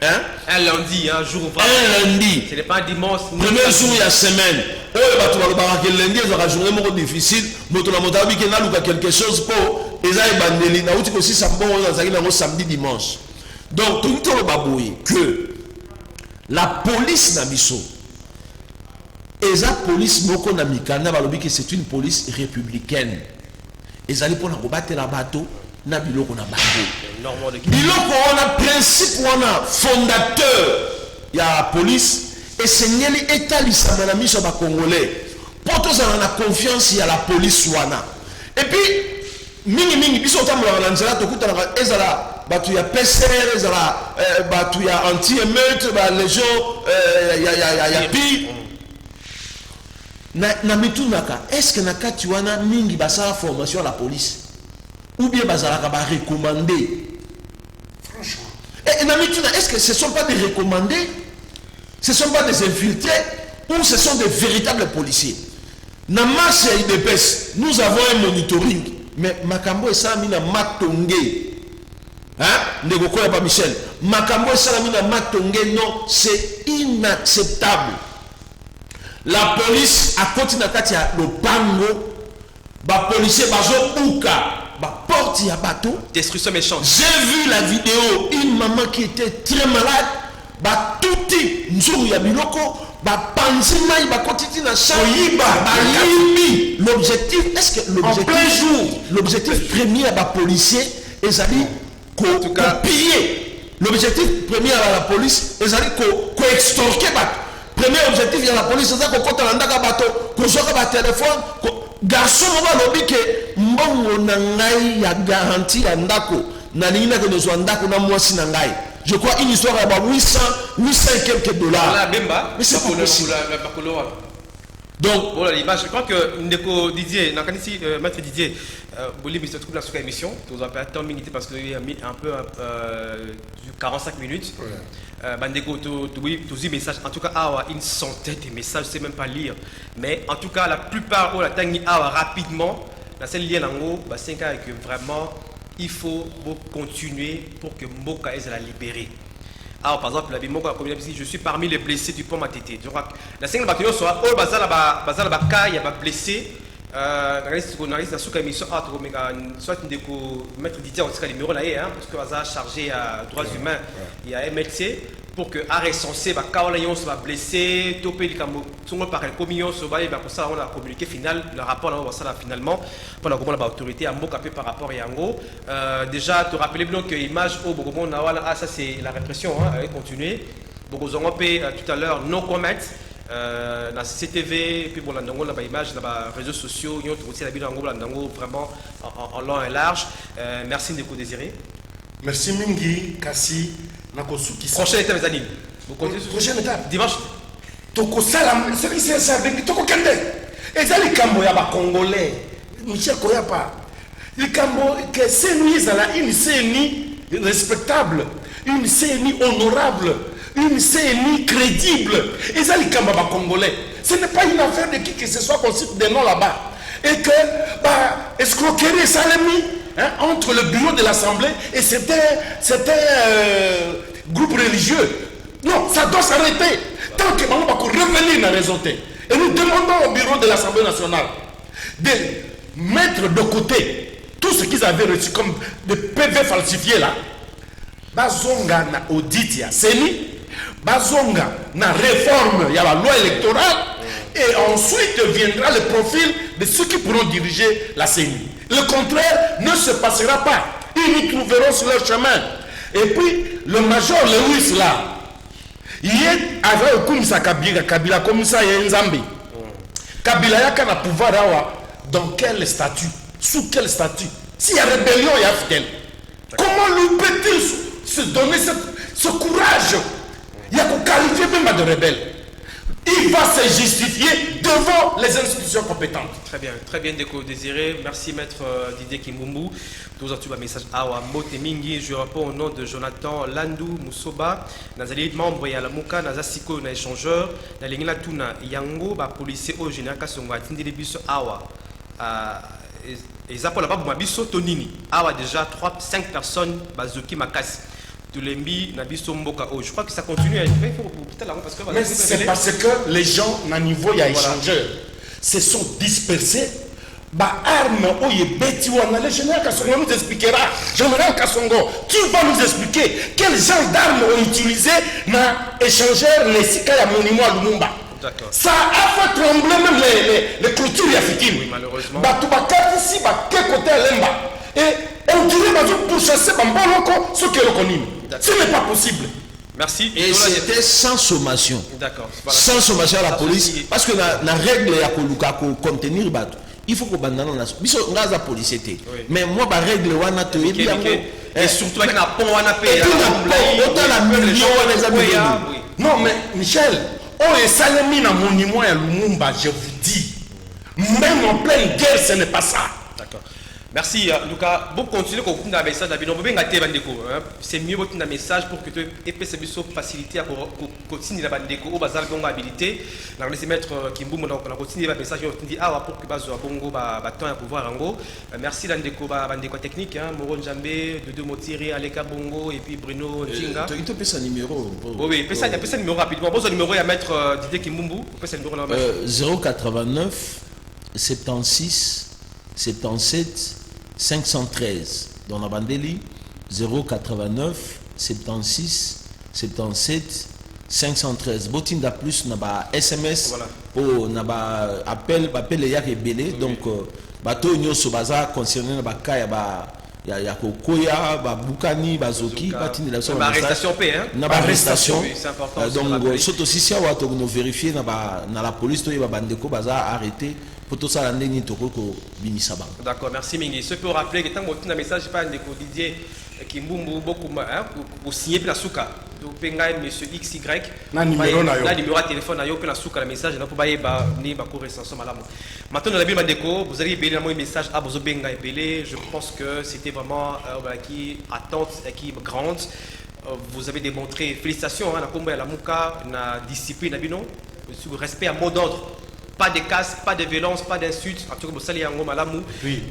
Hein? Un lundi, un jour ouvrable. Un lundi. Ce n'est pas un dimanche. Premier jour, il y a semaine. Oh, tu vas le barraquer lundi, c'est une journée difficile. Moto la moto qui n'a pas quelque chose pour. Et ça, il y a bandeli. Na outi aussi ça bon dans samedi dimanche. Donc tout le baboué que la police n'a biso. Et la police moko na mikanda balobi que c'est une police républicaine. Et ça pour na battre la bateau na biloko na bango. Biloko on a principe on a fondateur il y a la police et c'est nyeli état lisama na miso ba congolais. Pour tous on a confiance il y a la police wana. Et puis mingi biso tambola na nzela to kuta na ezala batu ya PCR ezala batu ya anti émeute ba légion ya pi na mitunaka est-ce que na kati wana mingi basala formation à la police ou bien bazalaka ba recommander franchement et na mituna est-ce que ce sont pas des recommandés, ce sont pas des infiltrés ou ce sont des véritables policiers? Na marche ya IDPS nous avons un monitoring mais makambo esala na matongé hein ndeko koya pa Michel makambo esala na matongé non c'est inacceptable. La police a continué à katia le pango ba policier bazo uka ba porte ya bateau destruction méchante. J'ai vu la vidéo une maman qui était très malade ba touti nzuru ya biloko ba panzima ba kotiti na chambre ba yimi. L'objectif est-ce que l'objectif premier à ba policier ezali ko piller. L'objectif premier à la police ezali ko extorquer ba. Premier objectif il y a la police c'est ça qu'on compte dans la bateau qu'on soit ba téléphone garçon va lobby que mbongo na ngai ya garantie ya ndako na nina que nous ndako na mwasi na ngai. Je crois une histoire à 800 et quelques dollars. Mais c'est pas possible. Donc, voilà l'image. Je crois que Ndeko Didier, Maître Didier, Bolivie se trouve dans cette émission. Nous avons pas tant de minutes parce qu'il y a un peu 45 minutes. Ndeko, tous messages. En tout cas, une centaine de messages, je ne sais même pas lire. Mais en tout cas, la plupart, la tangi rapidement. La scène liée nango, c'est que vraiment, il faut continuer pour que Mboka ait la libérer. Alors, par exemple, je suis parmi les blessés du pont Matete. La 5 bataillon soit au bazar la il y a blessé. Soit Maître Didier, on sera numéro là, parce que bazar chargé à droits humains, il y a MLC pour que arrêt censé soit blessé, topé par le communion, on a communiqué final, le rapport là, on va finalement pour la autorité à Mokapé par rapport à Yango. Déjà, te rappeler que l'image au Bogomon, ça c'est la répression, elle va continuer. Bogozongo tout à l'heure, no comment. Dans CCTV, puis bon, la image, dans les réseaux sociaux, il y a aussi la vidéo vraiment en long et large. Merci de vous désirer. Merci Mingi, Kassi, Nakosuki. Prochaine étape, les amis. Prochaine étape. Dimanche. Toko Salam, c'est avec Toko Kende. Et ça, les Camboyaba Congolais, Michel Koyapa. Les Cambo, que c'est nous, une CNI respectable, une CNI honorable. Une CNI crédible. Et ça, les Kambaba Congolais. Ce n'est pas une affaire de qui que ce soit qu'on cite des noms là-bas. Et que, escroquerie, ça l'a mis entre le bureau de l'Assemblée et c'était groupe religieux. Non, ça doit s'arrêter. Tant que on va revenir dans la raison. Et nous demandons au bureau de l'Assemblée nationale de mettre de côté tout ce qu'ils avaient reçu comme des PV falsifiés là. Bazonga na audit ya CENI. Bazonga na réforme, il y a la loi électorale et ensuite viendra le profil de ceux qui pourront diriger la CENI. Le contraire ne se passera pas. Ils nous trouveront sur leur chemin. Et puis, le major Lewis là, il est avec Koumisa Kabila comme ça, il y a Nzambi. Kabila yaka na pouvoir dans quel statut? Sous quel statut? S'il y a rébellion, il y a fidèle. Comment lui peut-il se donner ce courage? Il y a qu'on qualifier même de rebelle. Il va se justifier devant les institutions compétentes. Très bien, Ndeko Désiré. Merci, Maître Didier Kimbumbu. Tous en tout cas, message Awa Motemingi. Je réponds au nom de Jonathan Landou Moussoba. Nazali membre ya la Muka, Nazasiko na échangeur. Na lingina tuna Yango, ba policier au général Kasonga. Tindele biso Awa. Et ça pour la bas biso Tonini. Awa déjà 5 personnes bazuki makasi. Tulembi Nabiso Mboka. Oh, je crois que ça continue. Il faut parce que Mais c'est parce que les gens, à niveau, il y a échangeurs, se sont dispersés. Bah, arme, oh, le général Kassongo nous expliquera. Général Kassongo, tu vas nous expliquer quel genre d'armes ont utilisé dans l'échangeur, les Sika et Monument à Lumumba. Ça a fait trembler même les clôtures africaines. Oui, malheureusement. Bah, tu vas ici, bah, quel côté à Lemba. Et on dirait que pour chasser Bamboloko, ce qui est reconnu. Ce n'est pas possible. Merci. Et c'était sans sommation. D'accord. Voilà. Sans sommation à la police. Parce que la règle est à contenir, il faut que bandana na biso ngaza police était. Mais moi ba règle wana to yebi yango et surtout avec la pont wana pe autant la million wana za non mais Michel, oh et salemi na monument ya Lumumba, je vous dis, même en pleine guerre ce n'est pas ça. D'accord. Merci Lucas. Bon continuer qu'on compte dans le message d'Abino. C'est mieux votre message pour que tu aies facilité à continuer la bandeko au bazar bongo habilité. Là on laisse mettre Kimbu on a continué le message on dit ah pour que bazo bongo ba temps à pouvoir ango. Merci landeko bandeko technique hein Moron Njambe, Dodo Motiri, Aleka Bongo et puis Bruno Njinga. Tu peux ça numéro. Oui, pesa numéro rapidement. Bon numéro à mettre Didier Kimbumbu, pesa numéro là. 089 76 77 513 dans la bandeli 089 76 77 513 botinda plus na ba SMS pour na ba appel ya rebelle donc bato nyoso baza concerné na ba ka ya kokoya ba bukani bazoki batini la ba arrestation p hein na ba arrestation c'est important donc soto sisia wa to no vérifier na la police to ba bandeko baza arrêté pour tout ça la ndeni to ko binisa ba. D'accord, merci Mingi. Ce peut rappeler que tant que tu as un message pas de Didier Kimbumbu beaucoup pour signer la souka do penga monsieur XY na numéro na yo na numéro de téléphone na yo pe la souka la message na pour baye ba ni ba ko recensement malamu. Maintenant dans la ville bandeko vous allez belé un message à bozo benga et belé, je pense que c'était vraiment qui attente qui grande. Vous avez démontré félicitations à la Muka na discipline na bino sur respect à mot d'ordre. Pas de casse, pas de violence, pas d'insultes. En tout cas, vous allez en malamu. Oui.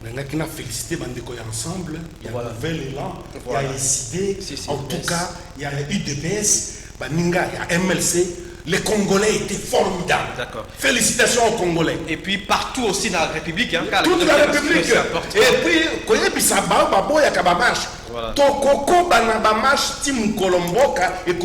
Nous avons félicité Bandeko ensemble. Il y a un nouvel élan. Il y a SID. En tout cas, il y a UDPS, Baninga, il y a MLC. Les Congolais étaient formidables. D'accord. Félicitations aux Congolais. Et puis partout aussi dans la République. Hein, toute la République. Et puis, quand il y a Bissau, il y a Kabamarche. Tokoko, Banabamache, Tim Kolomboka et